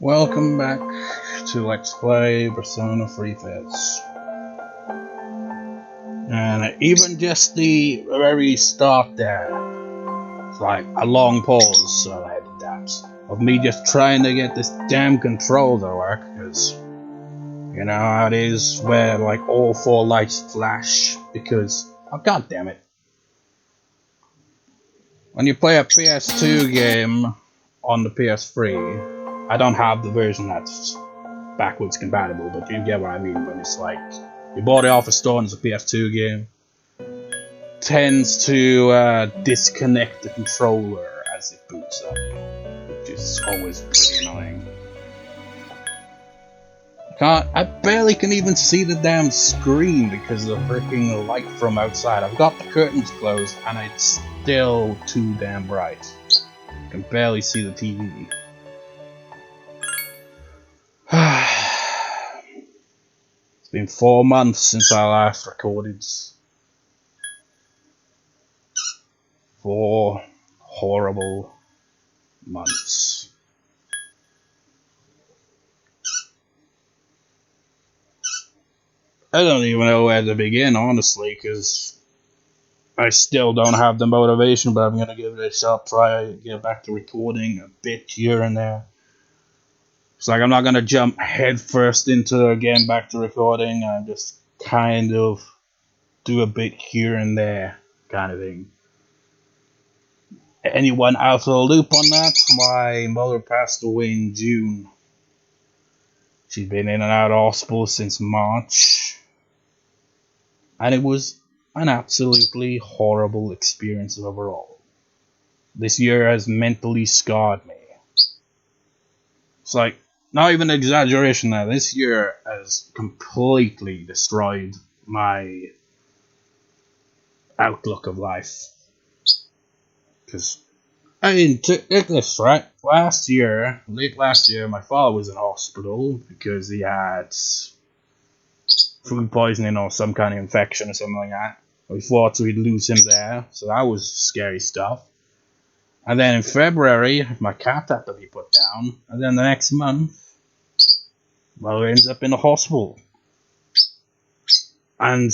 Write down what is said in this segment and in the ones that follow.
Welcome back to Let's Play Persona 3 FES. And even just the very start there, it's like a long pause, so I had to dance, of me just trying to get this damn control to work, because you know how it is where like all four lights flash, because, oh god damn it. When you play a PS2 game on the PS3, I don't have the version that's backwards compatible, but you get what I mean when it's like you bought it off a store and it's a PS2 game. Tends to disconnect the controller as it boots up, which is always pretty annoying. I barely can even see the damn screen because of the freaking light from outside. I've got the curtains closed and it's still too damn bright. I can barely see the TV. It's been 4 months since I last recorded. 4 horrible months. I don't even know where to begin, honestly, because I still don't have the motivation, but I'm going to give it a shot, try to get back to recording a bit here and there. It's like I'm not going to jump head first into getting back to recording, I just kind of do a bit here and there, kind of thing. Anyone out of the loop on that? My mother passed away in June. She's been in and out of hospital since March. And it was an absolutely horrible experience overall. This year has mentally scarred me. It's like, not even an exaggeration now, this year has completely destroyed my outlook of life. Because, I mean, take this, right? Late last year, my father was in hospital because he had food poisoning or some kind of infection or something like that. We thought we'd lose him there, so that was scary stuff. And then in February, my cat had to be put down, and then the next month, well, he ends up in the hospital. And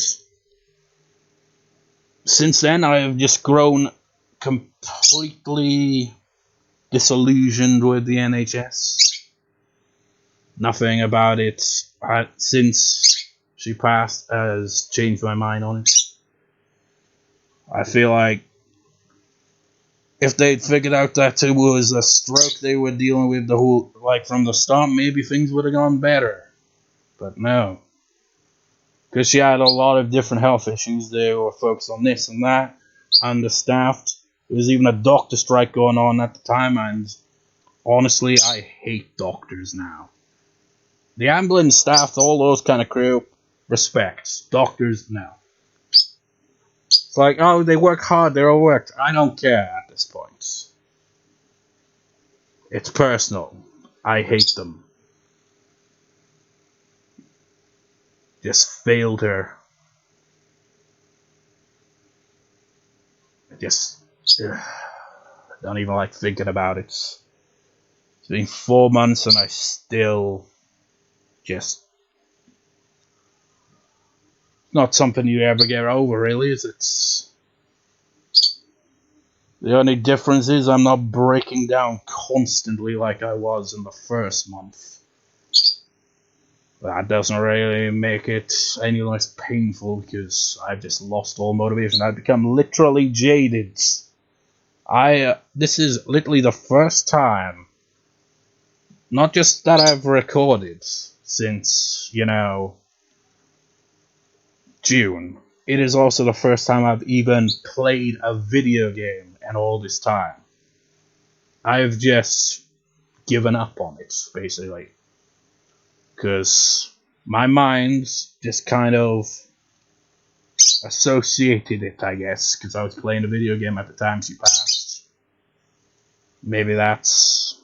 since then, I have just grown completely disillusioned with the NHS. Nothing about it since she passed has changed my mind on it. I feel like if they'd figured out that it was a stroke they were dealing with the whole, like from the start, maybe things would have gone better. But no. Because she had a lot of different health issues. They were focused on this and that, understaffed. There was even a doctor strike going on at the time, and honestly, I hate doctors now. The ambulance staff, all those kind of crew, respect. Doctors, no. It's like, oh, they work hard, they're overworked. I don't care at this point. It's personal. I hate them. Just failed her. I don't even like thinking about it. It's been 4 months and I still just... Not something you ever get over, really, is it? The only difference is I'm not breaking down constantly like I was in the first month. That doesn't really make it any less painful because I've just lost all motivation. I've become literally jaded. This is literally the first time, not just that I've recorded since, June. It is also the first time I've even played a video game in all this time. I've just given up on it, basically. Because my mind just kind of associated it, I guess, because I was playing a video game at the time she passed. Maybe that's...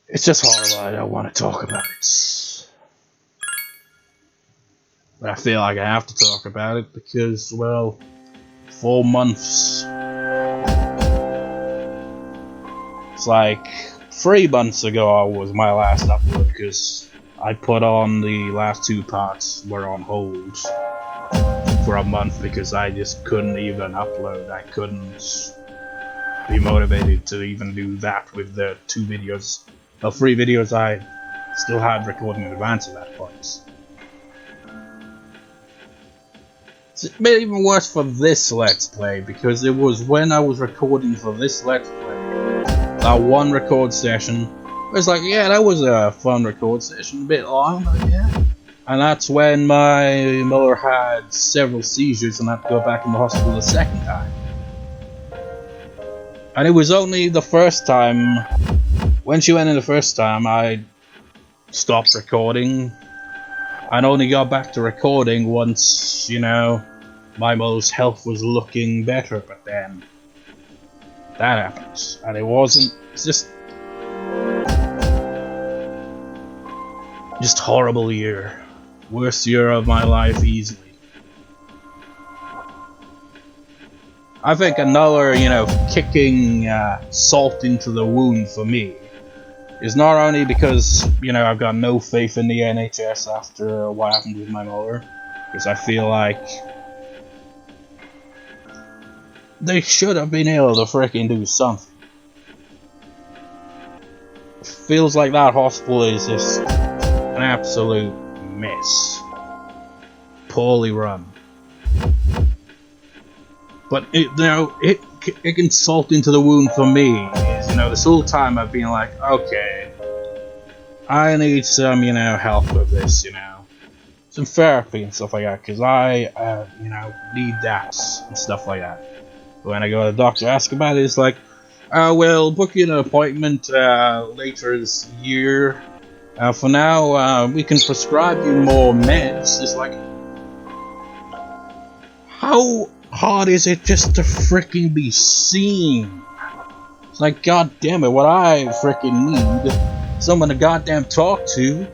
It's just horrible, I don't want to talk about it. But I feel like I have to talk about it because, well, 4 months. It's like 3 months ago was my last upload because I put on the last 2 parts were on hold for a month because I just couldn't even upload. I couldn't be motivated to even do that with the 3 videos I still had recording in advance at that point. It's been even worse for this Let's Play because it was when I was recording for this Let's Play, that one record session, it was like, yeah, that was a fun record session, a bit long, but yeah. And that's when my mother had several seizures and I had to go back in the hospital the second time. And it was only the first time, when she went in the first time, I stopped recording. I only got back to recording once, you know, my mother's health was looking better, but then that happened. And it wasn't, it's just horrible year. Worst year of my life easily. I think another, you know, kicking salt into the wound for me is not only because, you know, I've got no faith in the NHS after what happened with my mother, because I feel like they should have been able to freaking do something. It feels like that hospital is just an absolute mess. Poorly run. But it, you know, it can salt into the wound for me. Is, you know, this whole time I've been like, okay, I need some, you know, help with this, you know, some therapy and stuff like that, because I, you know, need that and stuff like that. But when I go to the doctor, ask about it, it's like, we'll book you an appointment later this year. For now, we can prescribe you more meds. It's like, how hard is it just to freaking be seen? It's like, god damn it, what I freaking need, someone to goddamn talk to.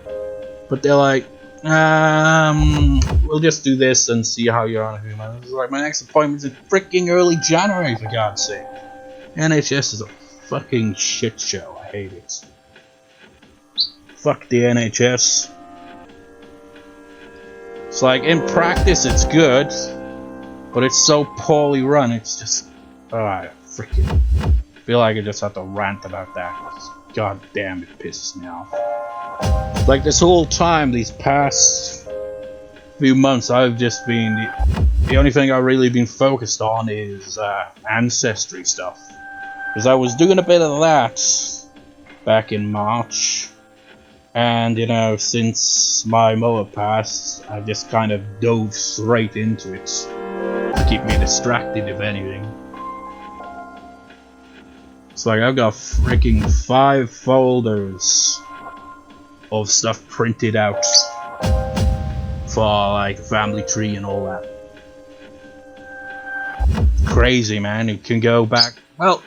But they're like, we'll just do this and see how you're on a few months. It's like, my next appointment's in freaking early January, for god's sake. NHS is a fucking shit show. I hate it. Fuck the NHS. It's like, in practice it's good, but it's so poorly run, it's just, I freaking feel like I just have to rant about that. God damn, it pisses me off. Like, this whole time, these past few months, I've just been, the only thing I've really been focused on is ancestry stuff. Because I was doing a bit of that back in March. And, you know, since my mother passed, I just kind of dove straight into it to keep me distracted, if anything. It's like I've got freaking 5 folders of stuff printed out for, like, family tree and all that. Crazy, man. It can go back, well,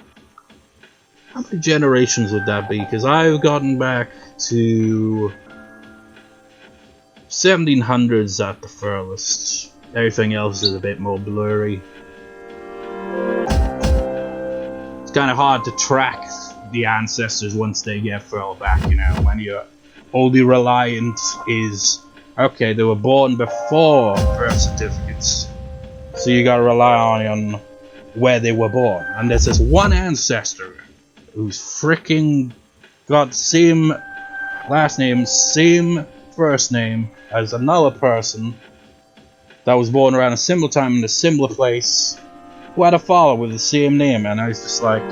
how many generations would that be? Because I've gotten back to 1700s at the furthest. Everything else is a bit more blurry. It's kind of hard to track the ancestors once they get further back, you know, when you're only reliant is, okay, they were born before birth certificates, so you gotta rely on where they were born. And there's this one ancestor who's freaking got same last name, same first name as another person that was born around a similar time in a similar place, who had a father with the same name. And I was just like,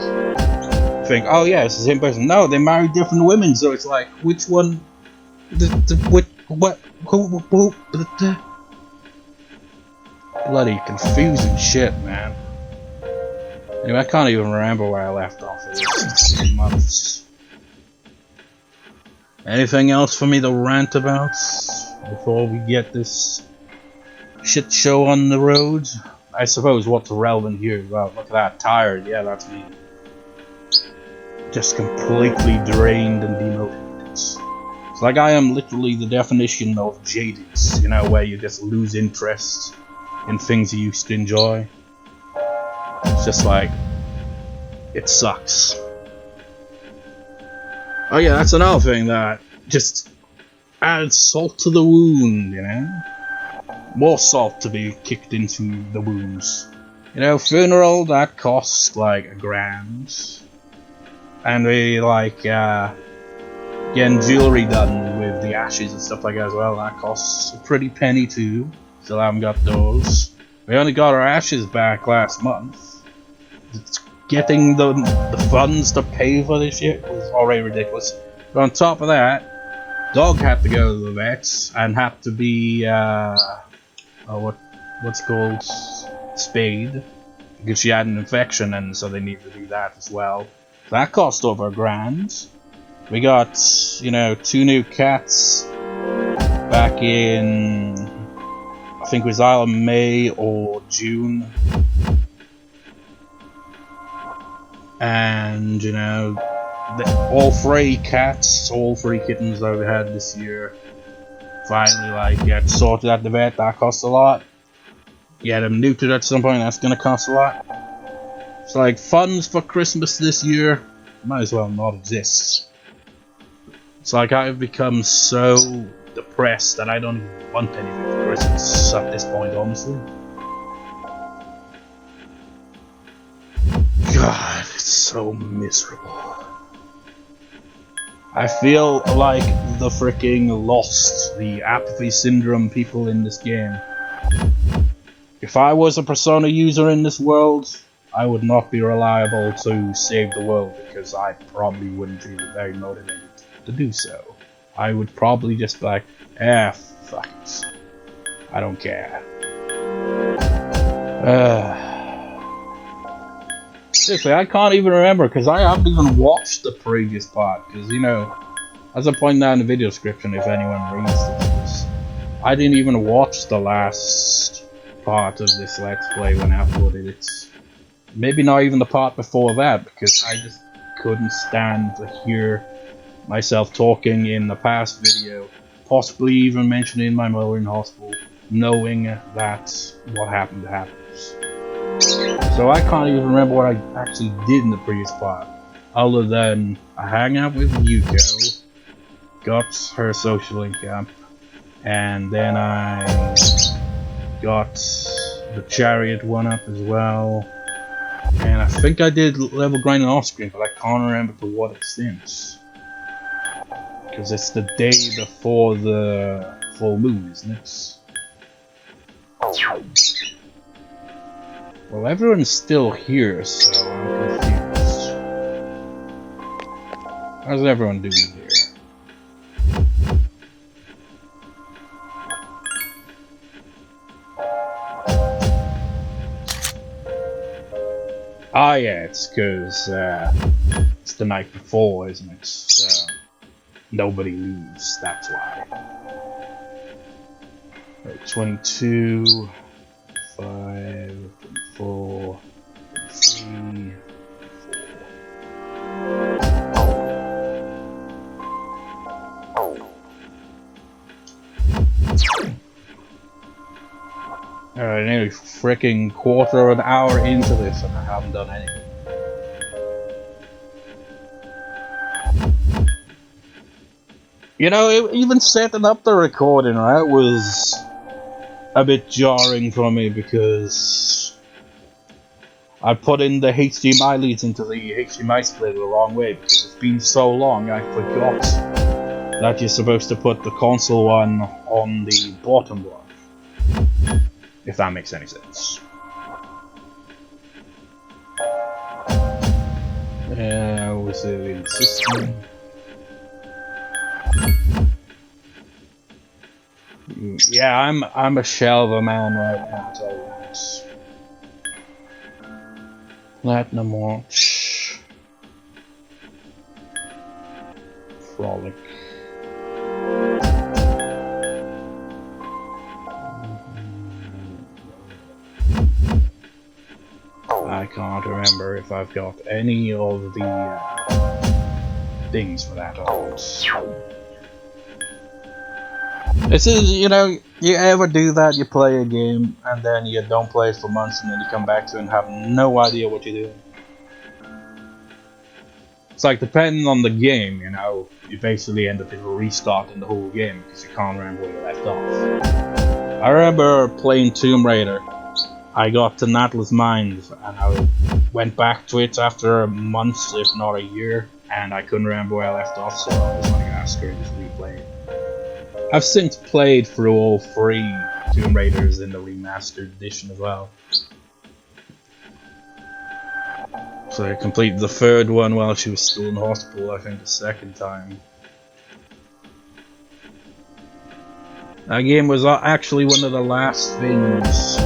think, oh yeah, it's the same person. No, they married different women, so it's like, which one, what, who, bloody confusing shit, man. Anyway, I can't even remember where I left off. It was months. Anything else for me to rant about before we get this shit show on the road? I suppose what's relevant here? Well, look at that, tired. Yeah, that's me. Just completely drained and demotivated. It's like I am literally the definition of jaded, you know, where you just lose interest in things you used to enjoy. It's just like, it sucks. Oh yeah, that's another thing that just adds salt to the wound, you know? More salt to be kicked into the wounds. You know, funeral, that costs like $1,000. And we like, getting jewelry done with the ashes and stuff like that as well, that costs a pretty penny too. Still haven't got those. We only got our ashes back last month. Getting the funds to pay for this shit was already ridiculous. But on top of that, dog had to go to the vets and had to be what's called spayed because she had an infection, and so they needed to do that as well. So that cost over $1,000. We got, you know, 2 new cats back in, I think it was either May or June. And, you know, all 3 cats, all 3 kittens that we had this year finally like get sorted at the vet. That costs a lot. Get them neutered at some point, that's gonna cost a lot. It's like funds for Christmas this year might as well not exist. It's like I've become so depressed that I don't even want anything for Christmas at this point, honestly. God, it's so miserable. I feel like the freaking lost, the apathy syndrome people in this game. If I was a Persona user in this world, I would not be reliable to save the world because I probably wouldn't be very motivated to do so. I would probably just be like, fuck it. I don't care. Seriously, I can't even remember because I haven't even watched the previous part. Because, you know, as I pointed out in the video description, if anyone reads this, I didn't even watch the last part of this Let's Play when I uploaded it. Maybe not even the part before that, because I just couldn't stand to hear myself talking in the past video, possibly even mentioning my mother in hospital, knowing that what happened happens. So I can't even remember what I actually did in the previous part, other than I hang out with Yuko, got her social income, and then I got the chariot one up as well. And I think I did level grinding off screen, but I can't remember to what extent. Because it's the day before the full moon, isn't it? Well, everyone's still here, so I'm confused. How's everyone doing here? Ah, yeah, it's because it's the night before, isn't it? So nobody leaves, that's why. Right, 22, 5, 4, 3, 4. Alright, nearly freaking quarter of an hour into this and I haven't done anything. You know, even setting up the recording, right, was a bit jarring for me because I put in the HDMI leads into the HDMI splitter the wrong way because it's been so long I forgot that you're supposed to put the console one on the bottom one. If that makes any sense. Resilient system. Yeah, I'm a shell of a man right now, I'll tell you that. Platinum Watch. Frolic. I can't remember if I've got any of the things for that on. This is, you know, you ever do that, you play a game and then you don't play it for months and then you come back to it and have no idea what you're doing. It's like, depending on the game, you know, you basically end up restarting the whole game because you can't remember where you left off. I remember playing Tomb Raider. I got to Natla's Mines and I went back to it after months, if not a year, and I couldn't remember where I left off, so I was like, ah, screw it, just replay it. I've since played through all 3 Tomb Raiders in the remastered edition as well. So I completed the 3rd one while she was still in hospital, I think the 2nd time. That game was actually one of the last things.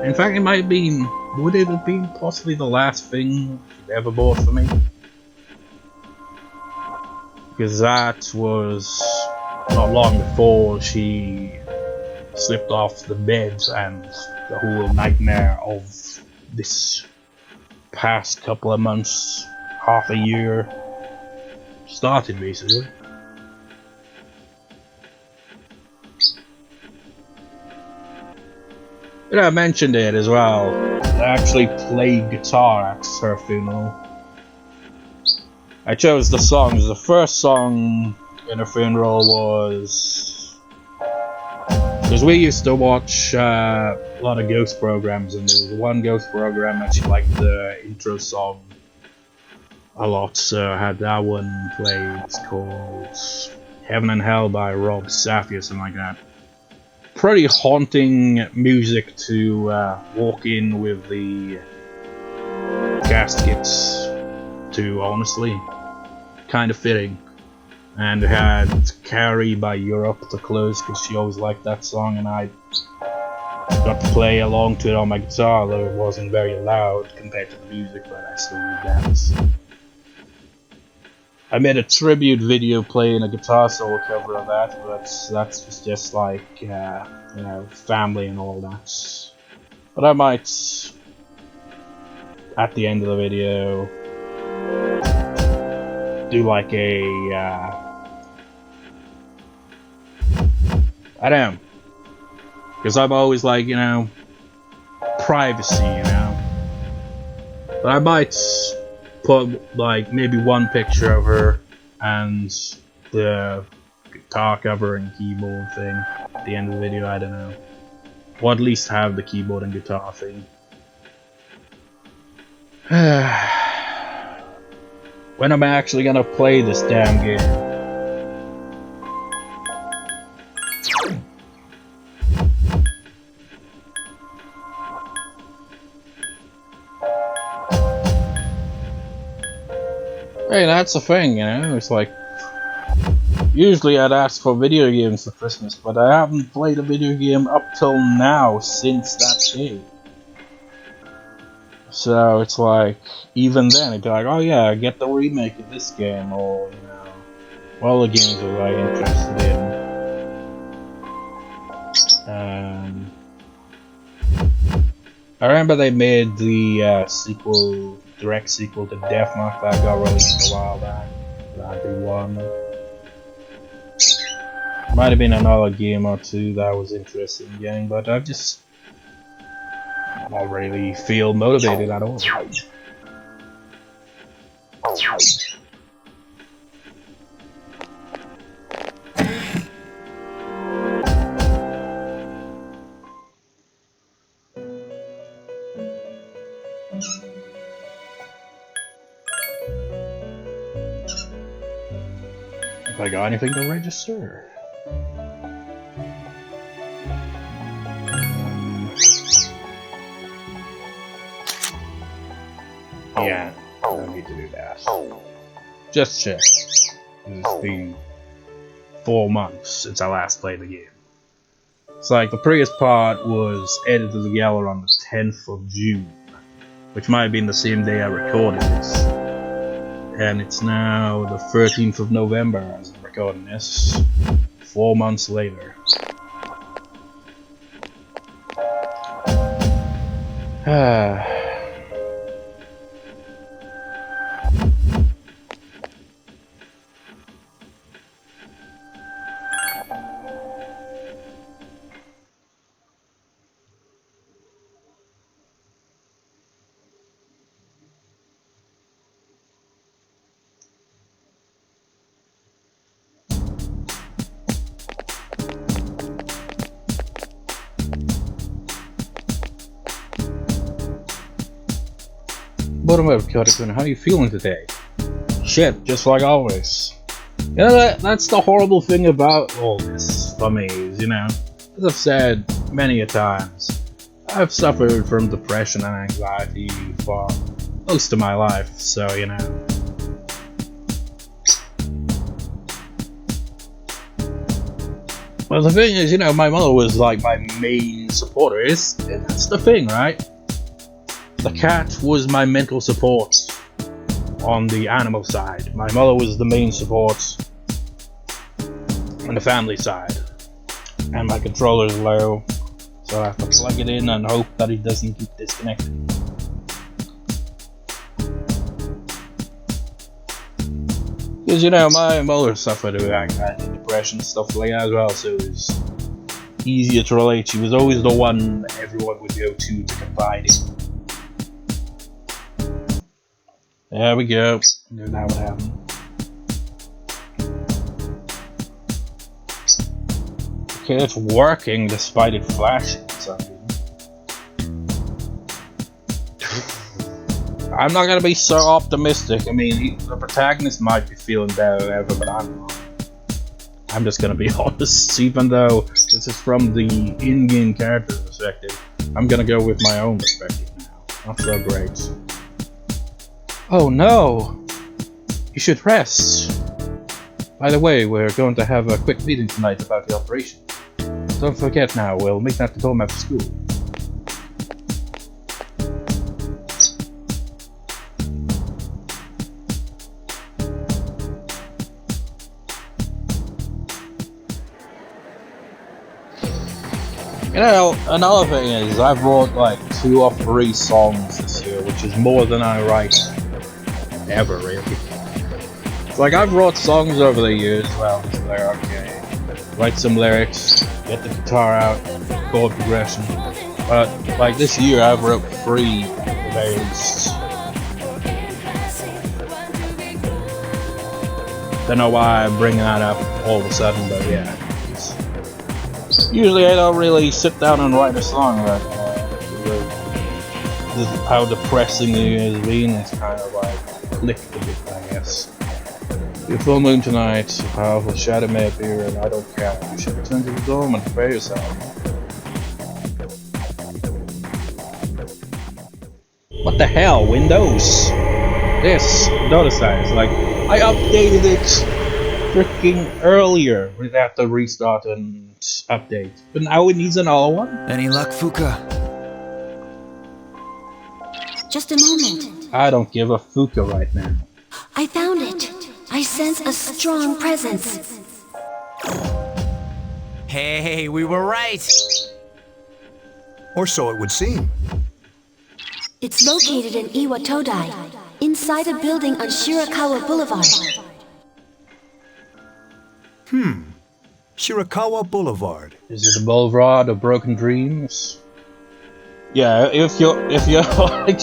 In fact, it might have been. Would it have been possibly the last thing she'd ever bought for me? Because that was not long before she slipped off the bed and the whole nightmare of this past couple of months, half a year, started basically. And I mentioned it as well. I actually played guitar at her funeral. I chose the songs. The first song in her funeral was because we used to watch a lot of ghost programs, and there was one ghost program that she liked the intro song a lot, so I had that one played. It's called Heaven and Hell by Rob Safi or something like that. Pretty haunting music to walk in with the caskets to, honestly. Kind of fitting. And it had Carrie by Europe to close because she always liked that song, and I got to play along to it on my guitar, though it wasn't very loud compared to the music, but I still would dance. I made a tribute video playing a guitar solo cover of that, but that's just like, you know, family and all that. But I might, at the end of the video, do like a, I don't know, because I'm always like, you know, privacy, you know. But I might put like maybe one picture of her and the guitar cover and keyboard thing at the end of the video, I don't know. Or at least have the keyboard and guitar thing. When am I actually gonna play this damn game? Hey, that's the thing, you know, it's like, usually I'd ask for video games for Christmas, but I haven't played a video game up till now since that day. So it's like, even then, it's like, oh yeah, get the remake of this game, or, you know, all the games that I'm interested in. I remember they made the sequel, direct sequel to Deathmark that got released a while back. That'd be one. Might have been another game or two that I was interested in getting, but I just don't really feel motivated at all. If I got anything to register. Yeah, I don't need to do that. Just check. It's been 4 months since I last played the game. It's like the previous part was edited together on the 10th of June, which might have been the same day I recorded this. And it's now the 13th of November as I'm recording this, 4 months later. bottom of Yukari-kun, how are you feeling today? Shit, just like always. That's the horrible thing about all this for me, is, as I've said many a times, I've suffered from depression and anxiety for most of my life, so, Well, the thing is, my mother was like my main supporter. That's the thing, right? The cat was my mental support on the animal side. My mother was the main support on the family side. And my controller's low, so I have to plug it in and hope that it doesn't get disconnected. Because, my mother suffered with anxiety and depression, stuff like that as well, so it was easier to relate. She was always the one everyone would go to confide in. There we go. Knew that would happen. Okay, it's working despite it flashing for some reason. I'm not gonna be so optimistic. I mean, the protagonist might be feeling better than ever, but I'm not. I'm just gonna be honest. Even though this is from the in-game character perspective, I'm gonna go with my own perspective now. Not so great. Oh no! You should rest. By the way, we're going to have a quick meeting tonight about the operation. Don't forget now, we'll make that at home after school. Another thing is, I've wrote like 2 or 3 songs this year, which is more than I write ever, really. Like, I've wrote songs over the years, well, so they're okay. Write some lyrics, get the guitar out, chord progression. But, like, this year I've wrote 3 at the very least. Don't know why I'm bringing that up all of a sudden, but yeah. Usually I don't really sit down and write a song like this is how depressing it has been. It's kind of like clicked a bit, I guess. Your full moon tonight, a powerful shadow may appear, and I don't care. You should return to the dorm and prepare yourself. What the hell, Windows? This, notice that, it's like, I updated it freaking earlier without the restart and update. But now it needs another one? Any luck, Fuka? Just a moment. I don't give a Fuka right now. I found it. I sense a strong presence. Hey, we were right! Or so it would seem. It's located in Iwatodai, inside a building on Shirakawa Boulevard. Shirakawa Boulevard. Is it a boulevard of broken dreams? Yeah, if you're like,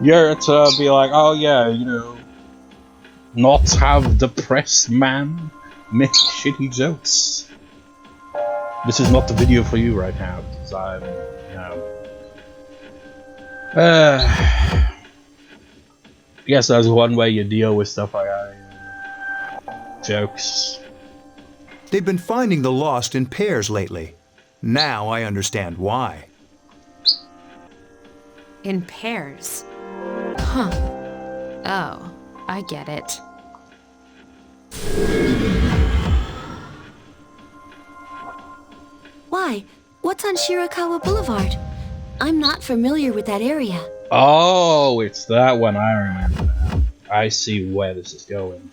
you're to be like, oh yeah, not have depressed man make shitty jokes. This is not the video for you right now, because I'm, I guess that's one way you deal with stuff like that. Jokes. They've been finding the lost in pairs lately. Now I understand why. In pairs? Huh. Oh, I get it. Why? What's on Shirakawa Boulevard? I'm not familiar with that area. Oh, it's that one, I remember now. I see where this is going.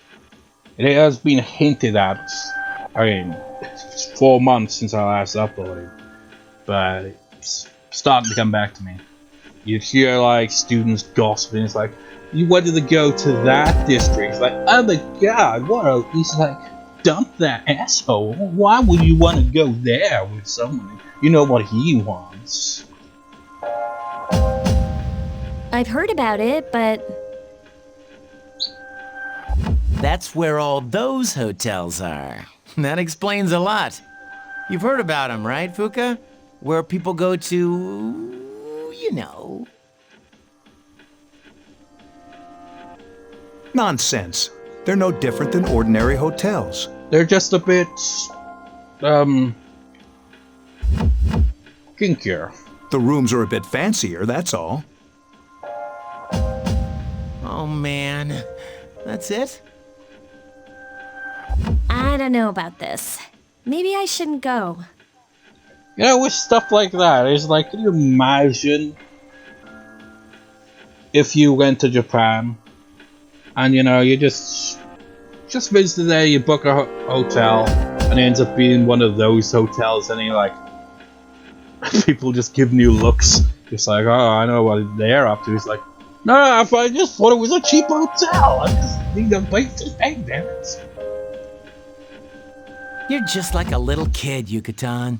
It has been hinted at. I mean, it's 4 months since I last uploaded, but it's starting to come back to me. You hear like students gossiping. It's like, you wanted to go to that district. It's like, oh my god, what a... He's like, dump that asshole. Why would you want to go there with someone? You know what he wants. I've heard about it, but... That's where all those hotels are. That explains a lot. You've heard about them, right, Fuka? Where people go to... Nonsense. They're no different than ordinary hotels. They're just a bit, kinkier. The rooms are a bit fancier, that's all. Oh man, that's it? I don't know about this. Maybe I shouldn't go. You know, with stuff like that, it's like, can you imagine if you went to Japan and, you know, you just visit there, you book a hotel, and it ends up being one of those hotels, and you like, people just giving you looks. Just like, oh, I know what they're up to. It's like, no, I just thought it was a cheap hotel. I just need a place to stay, damn it. You're just like a little kid, Yucatan.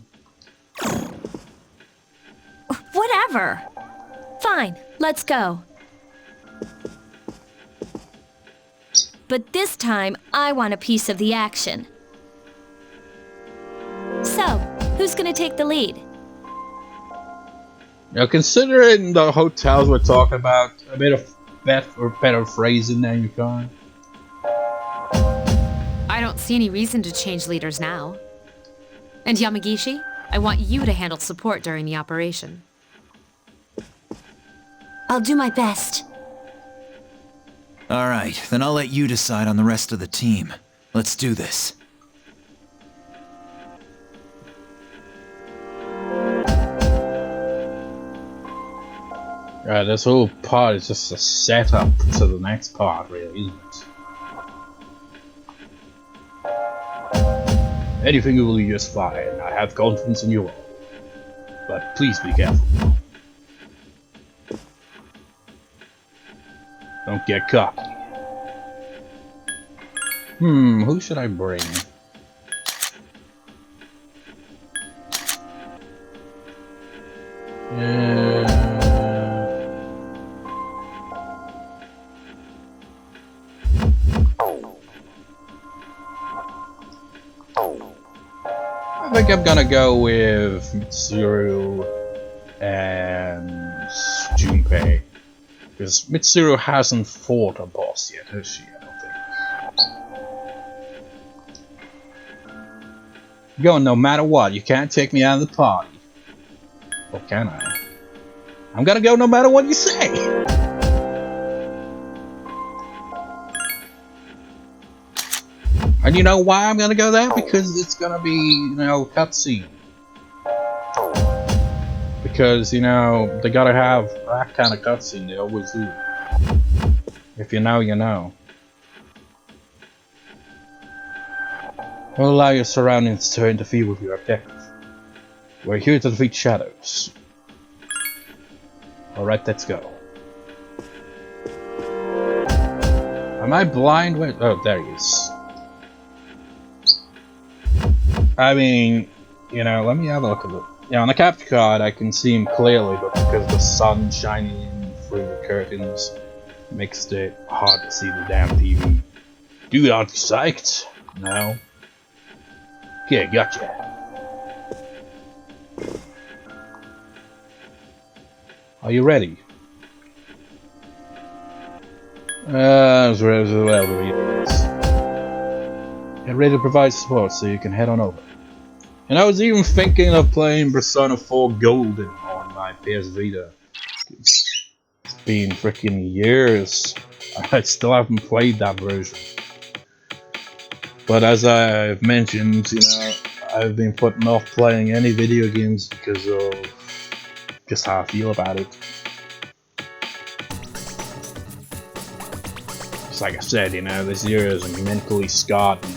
Whatever. Fine, let's go. But this time, I want a piece of the action. So, who's gonna take the lead? Now, considering the hotels we're talking about, a bit of better phrasing there, Yukari. I don't see any reason to change leaders now. And Yamagishi, I want you to handle support during the operation. I'll do my best. All right, then I'll let you decide on the rest of the team. Let's do this. Right, this whole part is just a setup to the next part, really, isn't it? Anything will be just fine. I have confidence in you all. But please be careful. Don't get cocky. Who should I bring? I think I'm gonna go with Mitsuru and Junpei. Because Mitsuru hasn't fought a boss yet, has she? I don't think. Going no matter what, you can't take me out of the party. Or can I? I'm gonna go no matter what you say! And you know why I'm gonna go there? Because it's gonna be, you know, cutscene. Because, you know, they gotta have that kind of cutscene, they always do. If you know, you know. Don't allow your surroundings to interfere with your objective. We're here to defeat shadows. Alright, let's go. Am I blind? Wait, oh, there he is. I mean, you know, let me have a look at it. Yeah, on the capture card I can see him clearly, but because the sun shining in through the curtains makes it hard to see the damn TV. Dude, aren't you psyched? No. Okay, gotcha. Are you ready? Get ready to provide support so you can head on over. And I was even thinking of playing Persona 4 Golden on my PS Vita. It's been freaking years. I still haven't played that version. But as I've mentioned, you know, I've been putting off playing any video games because of just how I feel about it. Just like I said, you know, this year is mentally scarred me.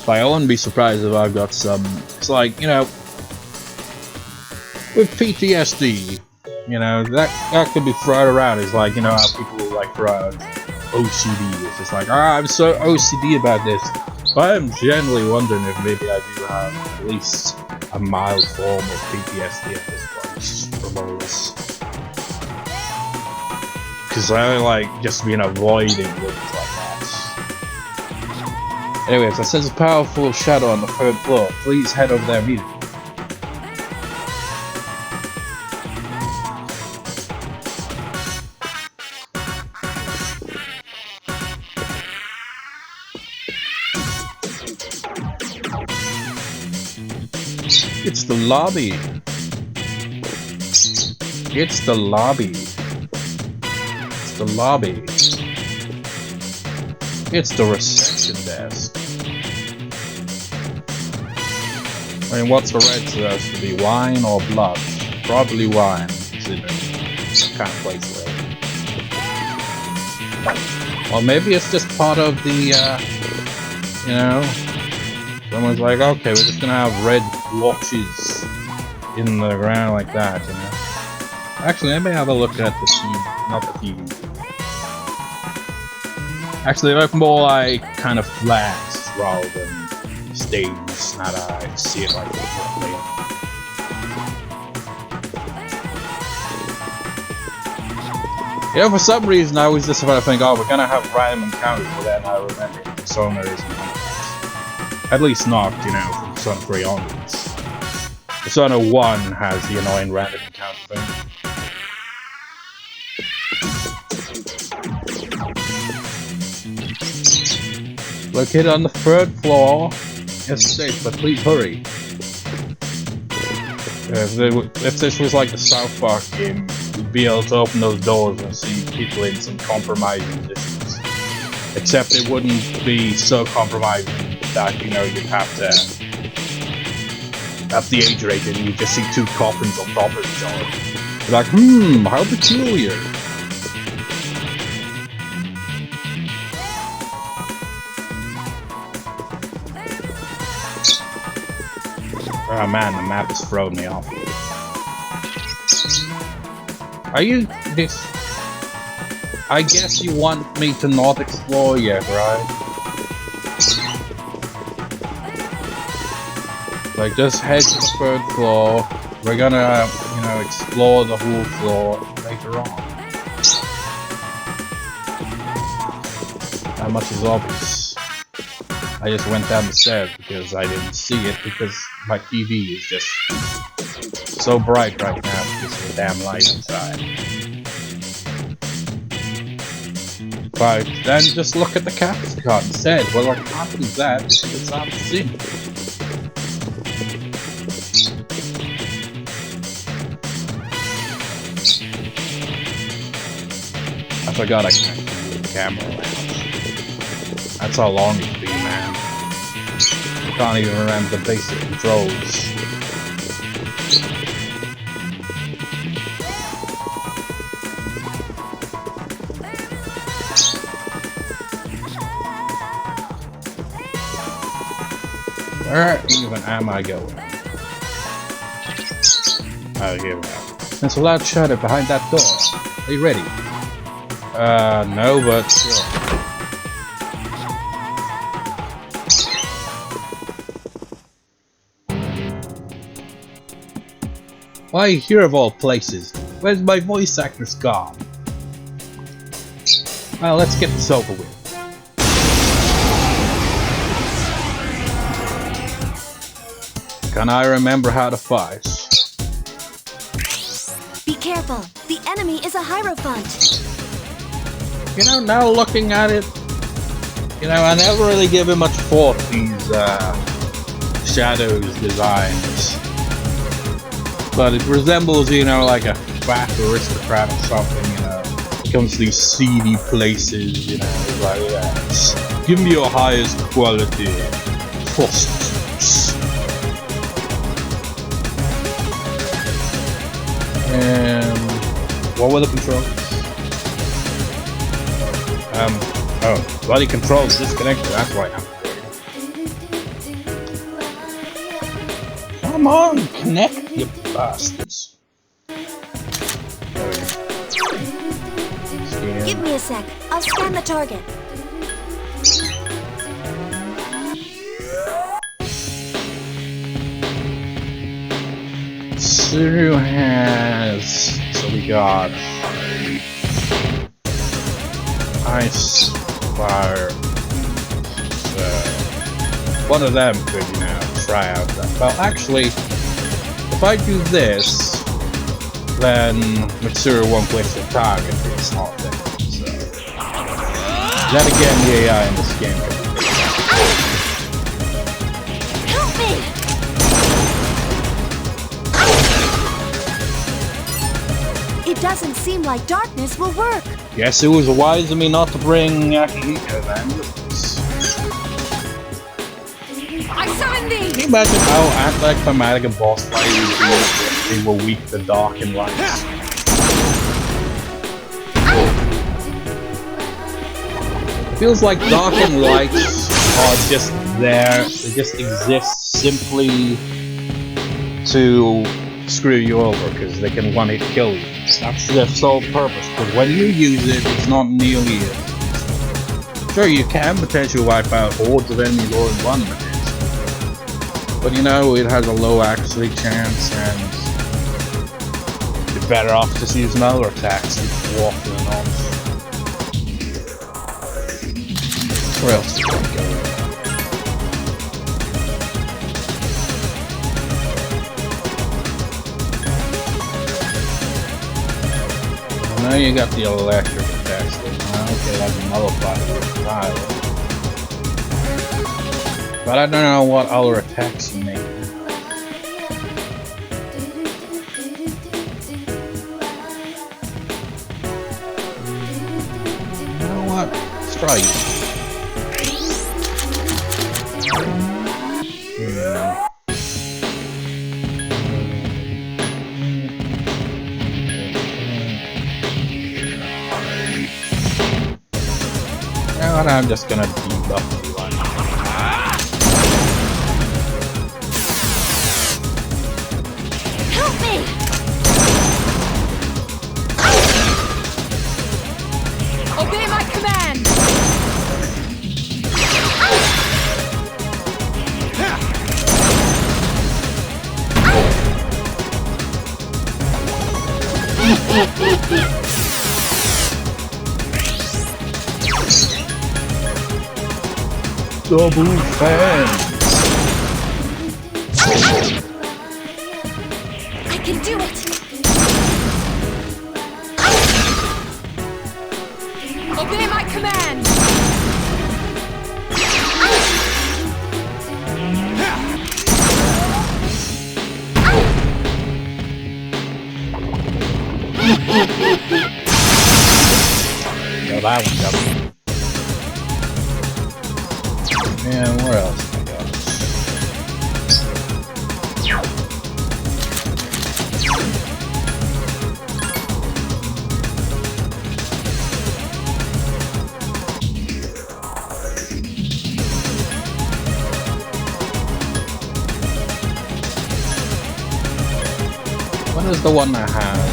But I wouldn't be surprised if I've got some. It's like, you know, with PTSD, you know, that could be thrown around. It's like, you know, how people like throw out OCD. It's just like, I'm so OCD about this. But I'm generally wondering if maybe I do have at least a mild form of PTSD at this point from all this. Because I like just been avoiding things like that. Anyways, I sense a powerful shadow on the 3rd floor. Please head over there immediately. It's the lobby. It's the lobby. It's the lobby. It's the reception desk. I mean, what's the red supposed to be? Wine or blood? Probably wine, considering the kind of place we're in. Or maybe it's just part of the, you know, someone's like, okay, we're just gonna have red blotches in the ground like that, you know. Actually, let me have a look at the TV, not the TV. Actually, they look more like kind of flats rather than stains. Now that I see it like this. Yeah, for some reason I was just about to think, oh, we're gonna have random encounters, but then I remember Persona isn't one of those. At least not, you know, from Persona 3 onwards. Persona 1 has the annoying random encounter thing. Located on the 3rd floor. Yes, safe, but please hurry. If this was like the South Park game, you'd be able to open those doors and see people in some compromising positions. Except it wouldn't be so compromising that, you know, you'd have to at the age rating and you just see 2 coffins on top of each other. You're like, how peculiar. Oh man, the map has thrown me off. Are you this? I guess you want me to not explore yet, right? Like, just head to the 3rd floor. We're gonna, you know, explore the whole floor later on. That much is obvious. I just went down the stairs because I didn't see it because my TV is just so bright right now because of the damn light inside. But then just look at the captain's card instead. Well, I can't do that because it's not the scene. I forgot I can't move the camera around. That's how long it's been, man. I can't even remember the basic controls. Where even am I going? Oh, here we are. There's a loud shutter behind that door. Are you ready? No, but sure. Why here of all places? Where's my voice actor's gone? Well, let's get this over with. Can I remember how to fight? Be careful. The enemy is a Hierophant. You know, now looking at it, you know, I never really give him much thought to these shadows designs. But it resembles, you know, like a fat aristocrat or something, you know. It comes to these seedy places, you know, like that. Give me your highest quality prostitutes. And what were the controls? Oh, bloody controls disconnected, that's why I'm... Come on, connect, you bastards. Give me a sec. I'll scan the target. So we got ice, fire. One of them could, you know, try out that. Well, actually, if I do this, then Mitsuru won't place the target if it's not there. So, then again, the AI in this game can be Help me! it doesn't seem like darkness will work. Guess it was wise of me not to bring Akihiko then. I summon thee! Can you imagine how anticlimactic a boss fight would be if they were weak to dark and light? Feels like dark and light are just there, they just exist simply to screw you over because they can one-hit kill you. That's their sole purpose, because when you use it, it's not nearly it. Sure, you can potentially wipe out hordes of enemies all in one minute, but you know, it has a low accuracy chance, and you're better off just using other attacks and walking and all. Where else do we go? Now you got the electric attacks. Okay, that's another fight with style. But I don't know what other attacks you make. You know what? Let's try you. And I'm just gonna debuff you right now. Help me! Obey my command! Double fans! I can do it! Obey my command! Well, that one got me. And where else can I go? What is the one I have?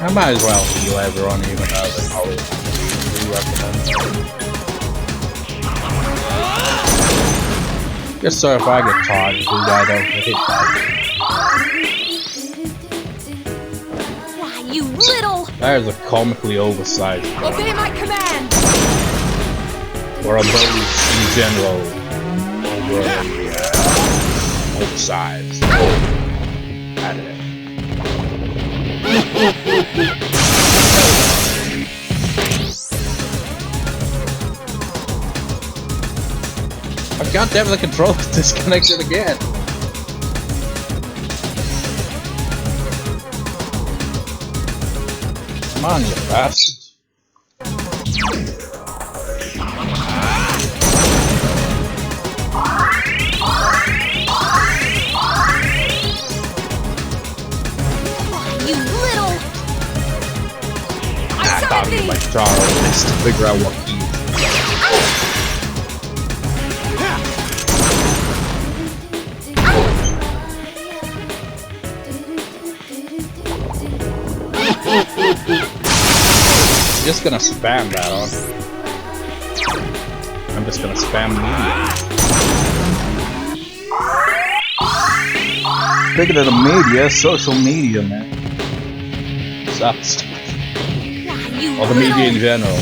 I might as well heal everyone, even though they're probably really recommend. Just so if I get tired, I don't get hit by. Why, you little... That is a comically oversized one. Obey my command! Or a boat in general. Oversized. At it. God damn it, the controller's disconnected again. Come on, you bastard. You little... I thought it was like Charles to figure out what key. Just gonna spam that on. I'm just gonna spam media. Bigger than the media, social media, man. Sucks. Or the media in general.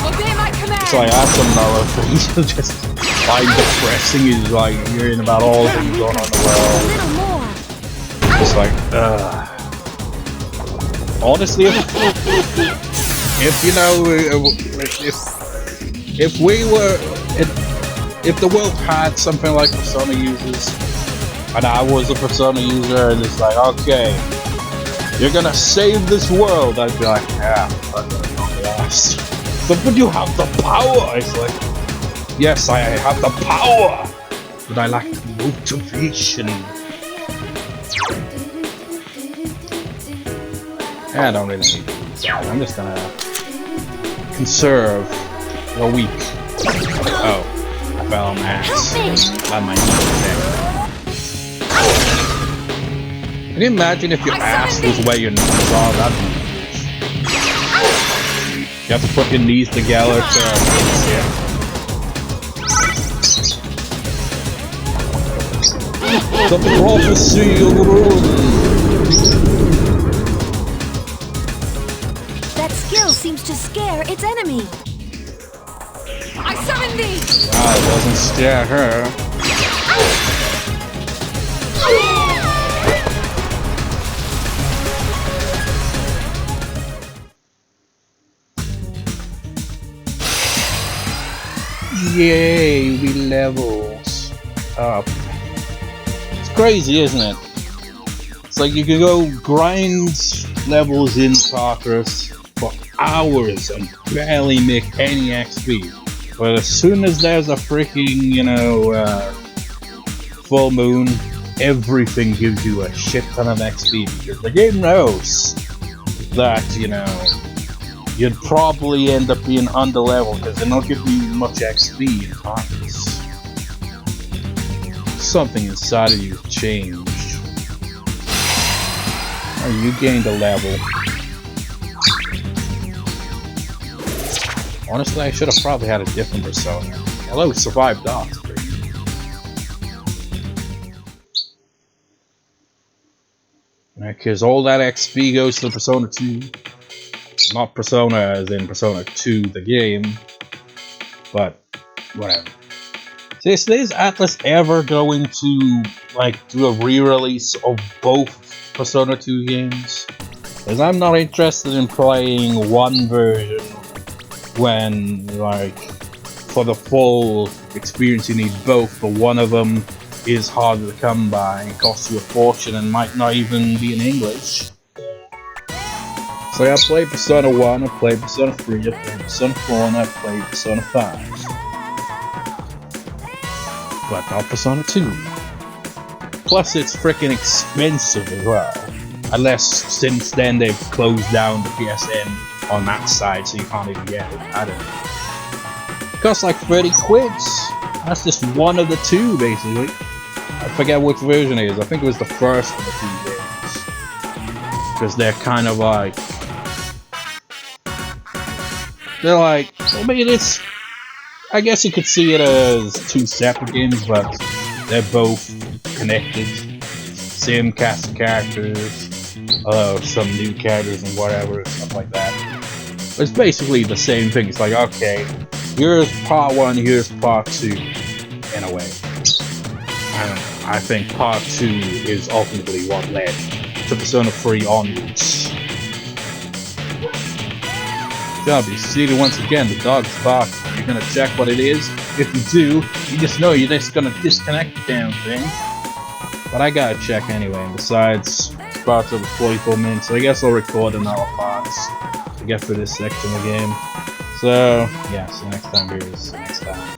Obey my command! So I asked some other things, just find depressing is like hearing about all the things going on in the world. A little more. Just like, honestly, if you know, if we were, if the world had something like Persona uses, and I was a Persona user, and it's like, okay, you're gonna save this world. I'd be like, yeah, I'm gonna not last. But you have the power. It's like, yes, I have the power, but I lack motivation. I don't really need that. I'm just gonna conserve a week. Oh, I fell on my ass. On my knee. Can you imagine if your ass was where your knees are? That'd be huge. You have to put your knees together to yeah. The prophecy of Rome. That skill seems to scare its enemy. I summon thee! Wow, it doesn't scare her. Yay, we levels up. It's crazy, isn't it? It's like you can go grind levels in progress for hours and barely make any XP. But as soon as there's a freaking, full moon, everything gives you a shit ton of XP because the game knows that, you'd probably end up being underleveled because they don't give you much XP in Congress. Something inside of you changed. Oh, you gained a level. Honestly, I should have probably had a different persona. Hello, survived off. Because all that XP goes to Persona 2. Not Persona as in Persona 2 the game. But, whatever. Seriously, is Atlas ever going to, do a re-release of both Persona 2 games? Because I'm not interested in playing one version when, for the full experience you need both, but one of them is harder to come by and costs you a fortune and might not even be in English. So I played Persona 1, I played Persona 3, I played Persona 4, and I played Persona 5. But not Persona 2. Plus it's freaking expensive as well. Unless since then they've closed down the PSN on that side, so you can't even get it. I don't know. It costs like 30 quid. That's just one of the two, basically. I forget which version it is. I think it was the first of the two games. Because they're kind of like... They're like... I mean, it's... I guess you could see it as two separate games, but they're both connected. Same cast of characters. Some new characters and whatever, stuff like that. It's basically the same thing. It's like, okay, here's part 1, here's part 2, in a way. And I think part 2 is ultimately what led to Persona 3 onwards. Gabby, see once again, the dog's barking. You're gonna check what it is? If you do, you just know you're just gonna disconnect the damn thing. But I gotta check anyway, and besides, it's about over 44 minutes, so I guess I'll record another parts to get through this section of the game. So, yeah, see you next time, viewers. See you next time.